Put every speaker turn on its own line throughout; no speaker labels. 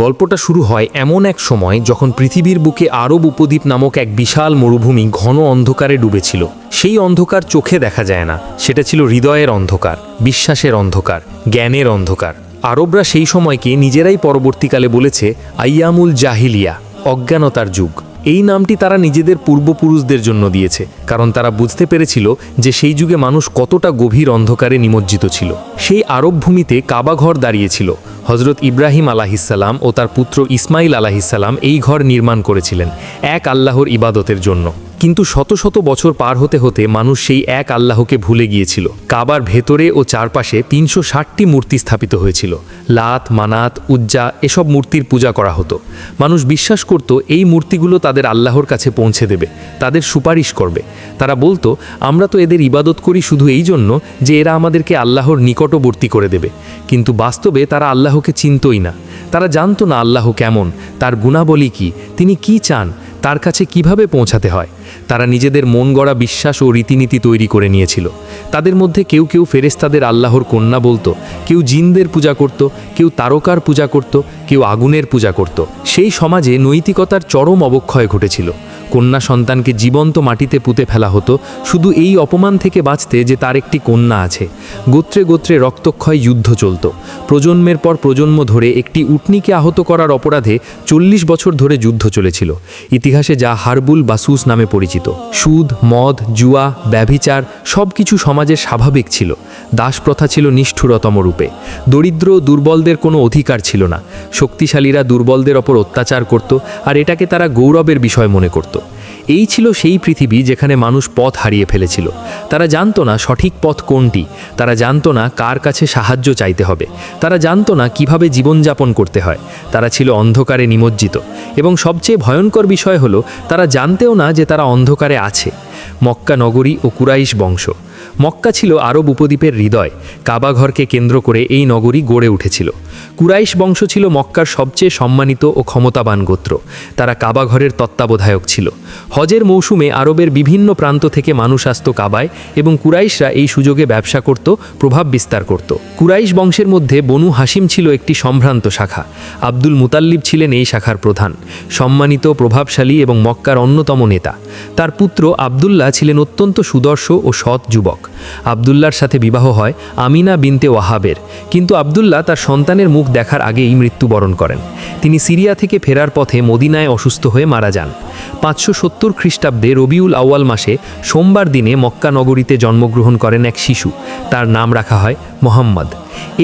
গল্পটা শুরু হয় এমন এক সময় যখন পৃথিবীর বুকে আরব উপদ্বীপ নামক এক বিশাল মরুভূমি ঘন অন্ধকারে ডুবেছিল। সেই অন্ধকার চোখে দেখা যায় না, সেটা ছিল হৃদয়ের অন্ধকার, বিশ্বাসের অন্ধকার, জ্ঞানের অন্ধকার। আরবরা সেই সময়কে নিজেরাই পরবর্তীকালে বলেছে আইয়ামুল জাহিলিয়া, অজ্ঞানতার যুগ। এই নামটি তারা নিজেদের পূর্বপুরুষদের জন্য দিয়েছে, কারণ তারা বুঝতে পেরেছিল যে সেই যুগে মানুষ কতটা গভীর অন্ধকারে নিমজ্জিত ছিল। সেই আরব ভূমিতে কাবাঘর দাঁড়িয়েছিল। হজরত ইব্রাহিম আলাহিসাল্লাম ও তার পুত্র ইসমাইল আলাহিসাল্লাম এই ঘর নির্মাণ করেছিলেন এক আল্লাহর ইবাদতের জন্য। কিন্তু শত শত বছর পার হতে হতে মানুষ সেই এক আল্লাহকে ভুলে গিয়েছিল। কাবার ভেতরে ও চারপাশে ৩৬০টি মূর্তি স্থাপিত হয়েছিল। লাত, মানাত, উজ্জা এসব মূর্তির পূজা করা হতো। মানুষ বিশ্বাস করত এই মূর্তিগুলো তাদের আল্লাহর কাছে পৌঁছে দেবে, তাদের সুপারিশ করবে। তারা বলতো, আমরা তো এদের ইবাদত করি শুধু এই জন্য যে এরা আমাদেরকে আল্লাহর নিকটবর্তী করে দেবে। কিন্তু বাস্তবে তারা আল্লাহকে চিনতই না। তারা জানতো না আল্লাহ কেমন, তার গুণাবলী কী, তিনি কি চান, তার কাছে কিভাবে পৌঁছাতে হয়। তারা নিজেদের মন গড়া বিশ্বাস ও রীতিনীতি তৈরি করে নিয়েছিল। তাদের মধ্যে কেউ কেউ ফেরেশতাদের আল্লাহর কন্যা বলতো, কেউ জিনদের পূজা করত, কেউ তারকার পূজা করত, কেউ আগুনের পূজা করত। সেই সমাজে নৈতিকতার চরম অবক্ষয় ঘটেছিল। কন্যা সন্তানকে জীবন্ত মাটিতে পুঁতে ফেলা হতো শুধু এই অপমান থেকে বাঁচতে যে তার একটি কন্যা আছে। গোত্রে গোত্রে রক্তক্ষয় যুদ্ধ চলত। প্রজন্মের পর প্রজন্ম ধরে একটি উটনিকে আহত করার অপরাধে ৪০ বছর ধরে যুদ্ধ চলেছিল। ইতিহাসে যা হারবুল বাসুস নামে পরিচিত। সুদ, মদ, জুয়া, ব্যভিচার সব কিছু সমাজের স্বাভাবিক ছিল। দাসপ্রথা ছিল নিষ্ঠুরতম রূপে। দরিদ্র দুর্বলদের কোনো অধিকার ছিল না। শক্তিশালীরা দুর্বলদের ওপর অত্যাচার করত, আর এটাকে তারা গৌরবের বিষয় মনে করত। এই ছিল সেই পৃথিবী যেখানে মানুষ পথ হারিয়ে ফেলেছিল। তারা জানতো না সঠিক পথ কোনটি, তারা জানতো না কার কাছে সাহায্য চাইতে হবে, তারা জানতো না কিভাবে জীবনযাপন করতে হয়। তারা ছিল অন্ধকারে নিমজ্জিত, এবং সবচেয়ে ভয়ঙ্কর বিষয় হলো তারা জানতেও না যে তারা অন্ধকারে আছে। মক্কা নগরী ও কুরাইশ বংশ। মক্কা ছিল আরব উপদ্বীপের হৃদয়। কাবাঘরকে কেন্দ্র করে এই নগরী গড়ে উঠেছিল। কুরাইশ বংশ ছিল মক্কার সবচেয়ে সম্মানিত ও ক্ষমতাবান গোত্র। তারা কাবাঘরের তত্ত্বাবধায়ক ছিল। হজের মৌসুমে আরবের বিভিন্ন প্রান্ত থেকে মানুষ আসত কাবায়, এবং কুরাইশরা এই সুযোগে ব্যবসা করত, প্রভাব বিস্তার করত। কুরাইশ বংশের মধ্যে বনু হাসিম ছিল একটি সম্ভ্রান্ত শাখা। আব্দুল মুতাল্লিব ছিলেন এই শাখার প্রধান, সম্মানিত, প্রভাবশালী এবং মক্কার অন্যতম নেতা। তার পুত্র আবদুল্লাহ ছিলেন অত্যন্ত সুদর্শ ও সৎ যুবক। আবদুল্লাহর সাথে বিবাহ হয় আমিনা বিনতে ওয়াহাবের, কিন্তু আবদুল্লাহ তার সন্তানের মুখ দেখার আগেই মৃত্যুবরণ করেন। তিনি সিরিয়া থেকে ফেরার পথে মদিনায় অসুস্থ হয়ে মারা যান। ৫৭০ খ্রিস্টাব্দে রবিউল আউয়াল মাসে সোমবার দিনে মক্কা নগরীতে জন্মগ্রহণ করেন এক শিশু। তার নাম রাখা হয় মোহাম্মদ।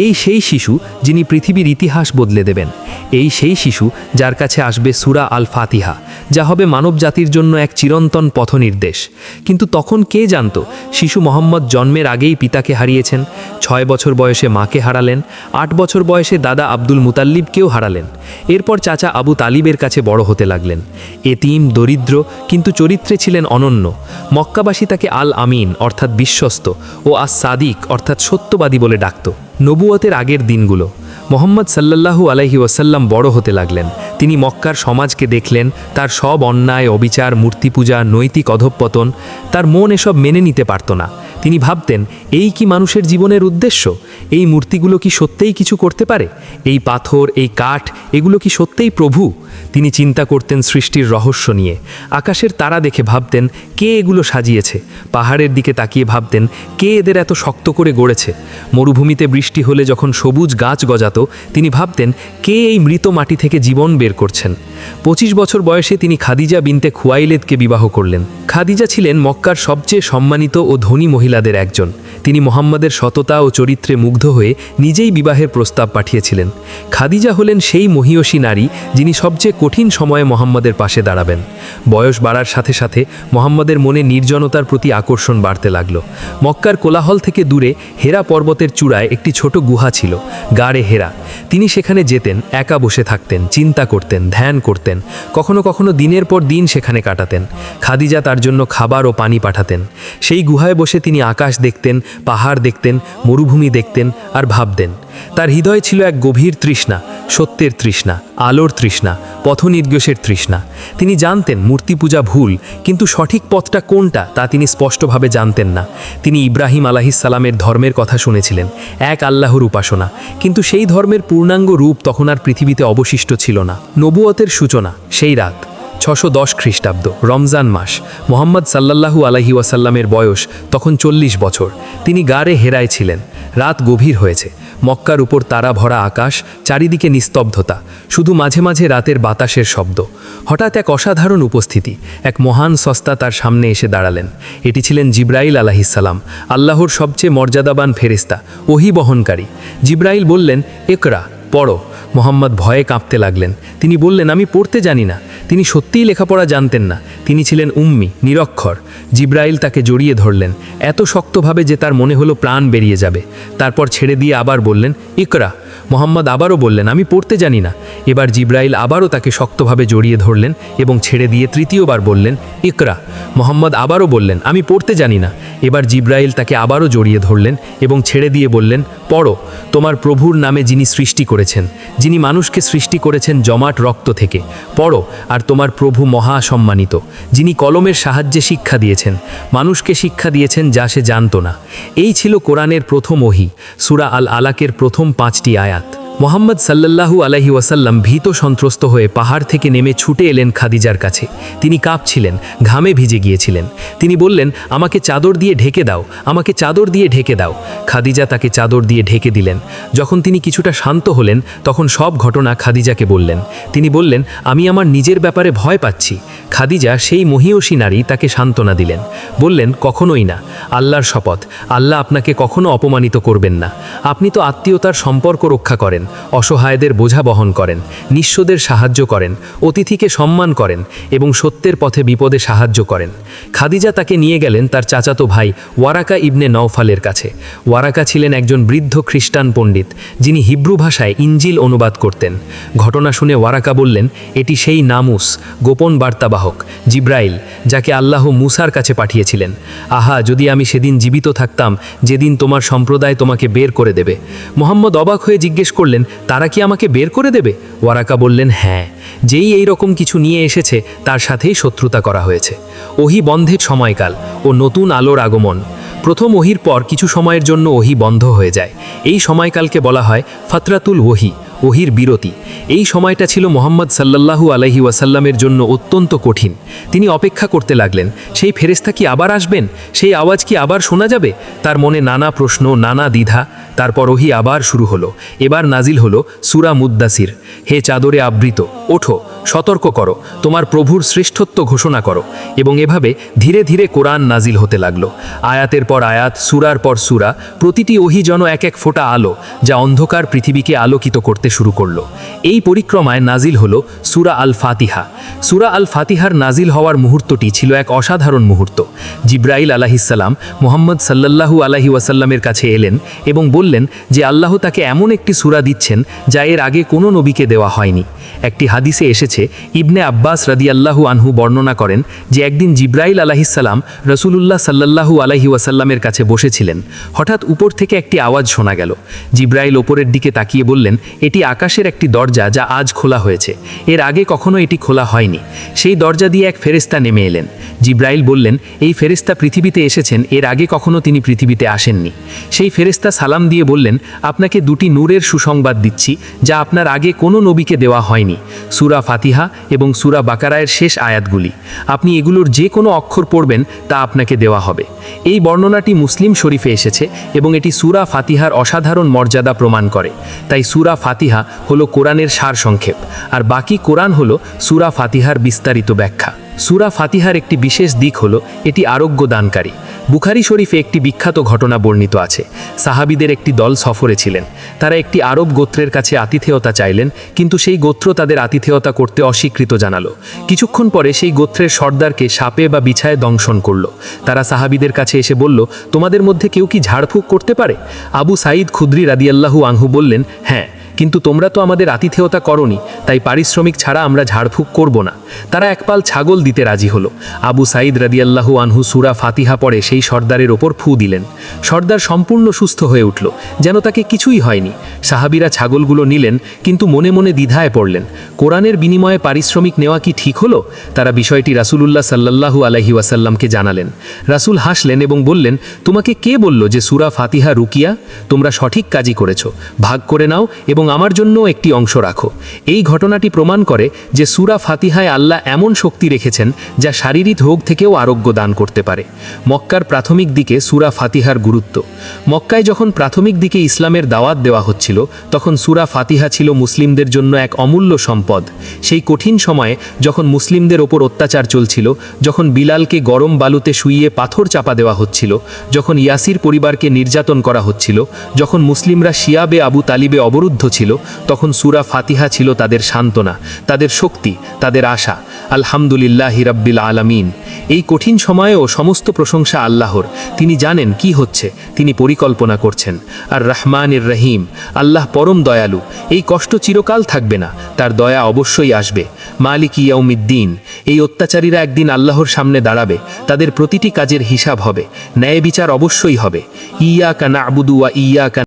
এই সেই শিশু যিনি পৃথিবীর ইতিহাস বদলে দেবেন। এই সেই শিশু যার কাছে আসবে সূরা আল ফাতিহা, যা হবে মানব জাতির জন্য এক চিরন্তন পথনির্দেশ। কিন্তু তখন কে জানত শিশু মোহাম্মদ জন্মের আগেই পিতাকে হারিয়েছেন, ৬ বছর বয়সে মাকে হারালেন, ৮ বছর বয়সে দাদা আব্দুল মুতাল্লিবকেও হারালেন। এরপর চাচা আবু তালিবের কাছে বড় হতে লাগলেন। এতিম, দরিদ্র, কিন্তু চরিত্রে ছিলেন অনন্য। মক্কাবাসী তাকে আল আমিন অর্থাৎ বিশ্বস্ত ও আস সাদিক অর্থাৎ সত্যবাদী বলে ডাকত। নবুয়তের আগের দিনগুলো। মোহাম্মদ সাল্লাল্লাহু আলাইহি ওয়াসাল্লাম বড় হতে লাগলেন। তিনি মক্কার সমাজকে দেখলেন, তার সব অন্যায়, অবিচার, মূর্তিপূজা, নৈতিক অধঃপতন। তার মন এসব মেনে নিতে পারত না। তিনি ভাবতেন, এই কি মানুষের জীবনের উদ্দেশ্য? এই মূর্তিগুলো কি সত্যিই কিছু করতে পারে? এই পাথর, এই কাঠ, এগুলো কি সত্যিই প্রভু? তিনি চিন্তা করতেন সৃষ্টির রহস্য নিয়ে। আকাশের তারা দেখে ভাবতেন, কে এগুলো সাজিয়েছে? পাহাড়ের দিকে তাকিয়ে ভাবতেন, কে এদের এত শক্ত করে গড়েছে? মরুভূমিতে বৃষ্টি হলে যখন সবুজ গাছ গজাত, তিনি ভাবতেন, কে এই মৃত মাটি থেকে জীবন বের করছেন? ২৫ বছর বয়সে তিনি খাদিজা বিনতে খুয়াইলেদকে বিবাহ করলেন। খাদিজা ছিলেন মক্কার সবচেয়ে সম্মানিত ও ধনী মহিলাদের একজন। তিনি মোহাম্মদের সততা ও চরিত্রে মুগ্ধ হয়ে নিজেই বিবাহের প্রস্তাব পাঠিয়েছিলেন। খাদিজা হলেন সেই মহিয়সী নারী যিনি সবচেয়ে কঠিন সময়ে মোহাম্মদের পাশে দাঁড়াবেন। বয়স বাড়ার সাথে সাথে মোহাম্মদের মনে নির্জনতার প্রতি আকর্ষণ বাড়তে লাগল। মক্কার কোলাহল থেকে দূরে হেরা পর্বতের চূড়ায় একটি ছোট গুহা ছিল, গাড়ে হেরা। তিনি সেখানে যেতেন, একা বসে থাকতেন, চিন্তা করতেন, ধ্যান করতেন। কখনো কখনো দিনের পর দিন সেখানে কাটাতেন। খাদিজা তার জন্য খাবার ও পানি পাঠাতেন। সেই গুহায় বসে তিনি আকাশ দেখতেন, পাহাড় দেখতেন, মরুভূমি দেখতেন আর ভাবতেন। তার হৃদয়ে ছিল এক গভীর তৃষ্ণা, সত্যের তৃষ্ণা, আলোর তৃষ্ণা, পথনির্দেশের তৃষ্ণা। তিনি জানতেন মূর্তি পূজা ভুল, কিন্তু সঠিক পথটা কোনটা তা তিনি স্পষ্টভাবে জানতেন না। তিনি ইব্রাহিম আলাইহিসসালামের ধর্মের কথা শুনেছিলেন, এক আল্লাহর উপাসনা, কিন্তু সেই ধর্মের পূর্ণাঙ্গ রূপ তখন আর পৃথিবীতে অবশিষ্ট ছিল না। নবুয়তের সূচনা সেই রাত, 610 খ্রিস্টাব্দ, রমজান মাস। মোহাম্মদ সাল্লাল্লাহু আলাইহি ওয়াসাল্লামের বয়স তখন 40 বছর। তিনি গারে হেরায় ছিলেন। রাত গভীর হয়েছে, মক্কার উপর তারা ভরা আকাশ, চারিদিকে নিস্তব্ধতা, শুধু মাঝে মাঝে রাতের বাতাসের শব্দ। হঠাৎ এক অসাধারণ উপস্থিতি, এক মহান সস্তা তার সামনে এসে দাঁড়ালেন। এটি ছিলেন জিব্রাইল আলাইহিসসালাম, আল্লাহর সবচেয়ে মর্যাদাবান ফেরেশতা, ওহী বহনকারী। জিব্রাইল বললেন, ইকরা, পড়ো। মোহাম্মদ ভয়ে কাঁপতে লাগলেন। তিনি বললেন, আমি পড়তে জানি না। তিনি সত্যিই লেখাপড়া জানতেন না, তিনি ছিলেন উম্মি, নিরক্ষর। জিব্রাইল তাকে জড়িয়ে ধরলেন, এত শক্তভাবে যে তার মনে হলো প্রাণ বেরিয়ে যাবে। তারপর ছেড়ে দিয়ে আবার বললেন, ইকরা। মোহাম্মদ আবারও বললেন, আমি পড়তে জানি না। এবার জিব্রাইল আবারও তাকে শক্তভাবে জড়িয়ে ধরলেন এবং ছেড়ে দিয়ে তৃতীয়বার বললেন, ইকরা। মোহাম্মদ আবারও বললেন, আমি পড়তে জানি না। এবার জিব্রাইল তাকে আবারও জড়িয়ে ধরলেন এবং ছেড়ে দিয়ে বললেন, পড়ো। তোমার প্রভুর নামে যিনি সৃষ্টি করেছেন, যিনি মানুষকে সৃষ্টি করেছেন জমাট রক্ত থেকে, পড়ো। আর তোমার প্রভু মহা সম্মানিত, যিনি কলমের সাহায্যে শিক্ষা দিয়েছেন, মানুষকে শিক্ষা দিয়েছেন যা সে জানত না। এই ছিল কোরআনের প্রথম ওহী, সূরা আল আলাকের প্রথম 5টি আয়াত। মোহাম্মদ সাল্লাল্লাহু আলাইহি ওয়াসাল্লাম ভীত সন্ত্রস্ত হয়ে পাহাড় থেকে নেমে ছুটে এলেন খাদিজার কাছে। তিনি কাঁপছিলেন, ঘামে ভিজে গিয়েছিলেন। তিনি বললেন, আমাকে চাদর দিয়ে ঢেকে দাও, আমাকে চাদর দিয়ে ঢেকে দাও। খাদিজা তাকে চাদর দিয়ে ঢেকে দিলেন। যখন তিনি কিছুটা শান্ত হলেন, তখন সব ঘটনা খাদিজাকে বললেন। তিনি বললেন, আমি আমার নিজের ব্যাপারে ভয় পাচ্ছি। খাদিজা, সেই মহিয়সী নারী, তাকে সান্ত্বনা দিলেন। বললেন, কখনোই না, আল্লাহর শপথ, আল্লাহ আপনাকে কখনো অপমানিত করবেন না। আপনি তো আত্মীয়তার সম্পর্ক রক্ষা করেন, অসহায়দের বোঝা বহন করেন, নিঃস্বদের সাহায্য করেন, অতিথিকে সম্মান করেন এবং সত্যের পথে বিপদে সাহায্য করেন। খাদিজা তাকে নিয়ে গেলেন তার চাচাতো ভাই ওয়ারাকা ইবনে নওফালের কাছে। ওয়ারাকা ছিলেন একজন বৃদ্ধ খ্রিস্টান পণ্ডিত, যিনি হিব্রু ভাষায় ইঞ্জিল অনুবাদ করতেন। ঘটনা শুনে ওয়ারাকা বললেন, এটি সেই নামুস, গোপন বার্তাবাহক, জিব্রাইল, যাকে আল্লাহ মুসার কাছে পাঠিয়েছিলেন। আহা, যদি আমি সেদিন জীবিত থাকতাম, যেদিন তোমার সম্প্রদায় তোমাকে বের করে দেবে। মোহাম্মদ অবাক হয়ে জিজ্ঞেস করলেন, তারা কি আমাকে বের করে দেবে? ওয়ারাকা বললেন, হ্যাঁ, যেই এই রকম কিছু নিয়ে এসেছে তার সাথেই শত্রুতা করা হয়েছে। ওহী বন্ধের সময়কাল ও নতুন আলোর আগমন। প্রথম ওহীর পর কিছু সময়ের জন্য ওহী বন্ধ হয়ে যায়। এই সময়কালকে বলা হয় ফাতরাতুল ওহী, ওহীর বিরতি। এই সময়টা ছিল মোহাম্মদ সাল্লাল্লাহু আলাইহি ওয়াসাল্লামের জন্য অত্যন্ত কঠিন। তিনি অপেক্ষা করতে লাগলেন, সেই ফেরেশতা কি আবার আসবেন? সেই আওয়াজ কি আবার শোনা যাবে? তার মনে নানা প্রশ্ন, নানা দ্বিধা। তারপর ওহী আবার শুরু হলো। এবার নাজিল হলো সূরা মুদ্দাসির। হে চাদরে আবৃত, ওঠো, সতর্ক করো, তোমার প্রভুর শ্রেষ্ঠত্ব ঘোষণা করো। এবং এভাবে ধীরে ধীরে কোরআন নাজিল হতে লাগলো। আয়াতের পর আয়াত, সূরার পর সূরা, প্রতিটি ওহী যেন এক এক ফোঁটা আলো, যা অন্ধকার পৃথিবীকে আলোকিত করতে শুরু করলো। এই পরিক্রমায় নাজিল হলো সূরা আল ফাতিহা। সূরা আল ফাতিহার নাজিল হওয়ার মুহূর্তটি ছিল এক অসাধারণ মুহূর্ত। জিব্রাইল আলাইহিসসালাম মুহাম্মদ সাল্লাল্লাহু আলাইহি ওয়াসাল্লামের কাছে এলেন এবং বললেন যে আল্লাহ তাকে এমন একটি সূরা দিচ্ছেন যা এর আগে কোনো নবীকে দেওয়া হয়নি। একটি হাদিসে এসেছে, ইবনে আব্বাস রাদিয়াল্লাহু আনহু বর্ণনা করেন যে একদিন জিব্রাইল আলাইহিসসালাম রাসূলুল্লাহ সাল্লাল্লাহু আলাইহি ওয়াসাল্লামের কাছে বসেছিলেন। হঠাৎ উপর থেকে একটি আওয়াজ শোনা গেল। জিব্রাইল ওপরের দিকে তাকিয়ে বললেন, এটি আকাশের একটি দরজা যা আজ খোলা হয়েছে, এর আগে কখনো এটি খোলা হয়নি। সেই দরজা দিয়ে এক ফেরেশতা নেমে এলেন। জিব্রাইল বললেন, এই ফেরেশতা পৃথিবীতে এসেছেন, এর আগে কখনো তিনি পৃথিবীতে আসেননি। সেই ফেরেশতা সালাম দিয়ে বললেন, আপনাকে দুটি নূরের সুসংবাদ দিচ্ছি যা আপনার আগে কোনো নবীকে দেওয়া হয়নি, সূরা ফাতিহা এবং সূরা বাকারায়ের শেষ আয়াতগুলি। আপনি এগুলোর যে কোনো অক্ষর পড়বেন তা আপনাকে দেওয়া হবে। এই বর্ণনাটি মুসলিম শরীফে এসেছে এবং এটি সূরা ফাতিহার অসাধারণ মর্যাদা প্রমাণ করে। তাই সূরা ফাতিহা হলো কোরআনের সারসংক্ষেপ, আর বাকি কোরআন হলো সূরা ফাতিহার বিস্তারিত ব্যাখ্যা। সূরা ফাতিহার একটি বিশেষ দিক হলো এটি আরোগ্য দানকারী। বুখারী শরীফে একটি বিখ্যাত ঘটনা বর্ণিত আছে। সাহাবীদের একটি দল সফরে ছিলেন। তারা একটি আরব গোত্রের কাছে আতিথেয়তা চাইলেন, কিন্তু সেই গোত্র তাদের আতিথেয়তা করতে অস্বীকৃত জানালো। কিছুক্ষণ পরে সেই গোত্রের সর্দারকে সাপে বা বিছায় দংশন করলো। তারা সাহাবীদের কাছে এসে বলল, তোমাদের মধ্যে কেউ কি ঝাড়ফুঁক করতে পারে? আবু সাঈদ খুদরি রাদিয়াল্লাহু আনহু বললেন, হ্যাঁ, কিন্তু তোমরা তো আমাদের আতিথেয়তা করনি, তাই পারিশ্রমিক ছাড়া আমরা ঝাড়ফুঁক করব না। তারা এক পাল ছাগল দিতে রাজি হলো। আবু সাঈদ রাদিয়াল্লাহু আনহু সূরা ফাতিহা পড়ে সেই সর্দারের ওপর ফু দিলেন। সর্দার সম্পূর্ণ সুস্থ হয়ে উঠল, যেন তাকে কিছুই হয়নি। সাহাবীরা ছাগলগুলো নিলেন, কিন্তু মনে মনে দ্বিধায় পড়লেন। কোরআনের বিনিময়ে পারিশ্রমিক নেওয়া কি ঠিক হলো? তারা বিষয়টি রাসূলুল্লাহ সাল্লাল্লাহু আলাইহি ওয়াসাল্লামকে জানালেন। রাসূল হাসলেন এবং বললেন, তোমাকে কে বলল যে সূরা ফাতিহা রুকিয়া? তোমরা সঠিক কাজই করেছো। ভাগ করে নাও এবং আমার জন্যও একটি অংশ রাখো। এই ঘটনাটি প্রমাণ করে যে সূরা ফাতিহায় আল্লাহ এমন শক্তি রেখেছেন যা শারীরিক রোগ থেকেও আরোগ্য দান করতে পারে। মক্কার প্রাথমিক দিকে সূরা ফাতিহার গুরুত্ব। মক্কায় যখন প্রাথমিক দিকে ইসলামের দাওয়াত দেওয়া হচ্ছিল, তখন সূরা ফাতিহা ছিল মুসলিমদের জন্য এক অমূল্য সম্পদ। সেই কঠিন সময়ে যখন মুসলিমদের ওপর অত্যাচার চলছিল, যখন বিলালকে গরম বালুতে শুইয়ে পাথর চাপা দেওয়া হচ্ছিল, যখন ইয়াসির পরিবারকে নির্যাতন করা হচ্ছিল, যখন মুসলিমরা শিয়াবে আবু তালিবে অবরুদ্ধ ছিল, তখন সূরা ফাতিহা ছিল তাদের সান্ত্বনা, তাদের শক্তি, তাদের আশা। আলহামদুলিল্লাহি রাব্বিল আলামিন। এই কঠিন সময়েও সমস্ত প্রশংসা আল্লাহর। তিনি জানেন কি হচ্ছে, তিনি পরিকল্পনা করছেন। আর রহমানির রহিম, আল্লাহ পরম দয়ালু। এই কষ্ট চিরকাল থাকবে না, তার দয়া অবশ্যই আসবে। মালিক ইয়াউমিদ্দিন, এই অত্যাচারীরা একদিন আল্লাহর সামনে দাঁড়াবে। তাদের প্রতিটি কাজের হিসাব হবে, ন্যায় বিচার অবশ্যই হবে। ইয়াকা না'বুদু ওয়া ইয়াকা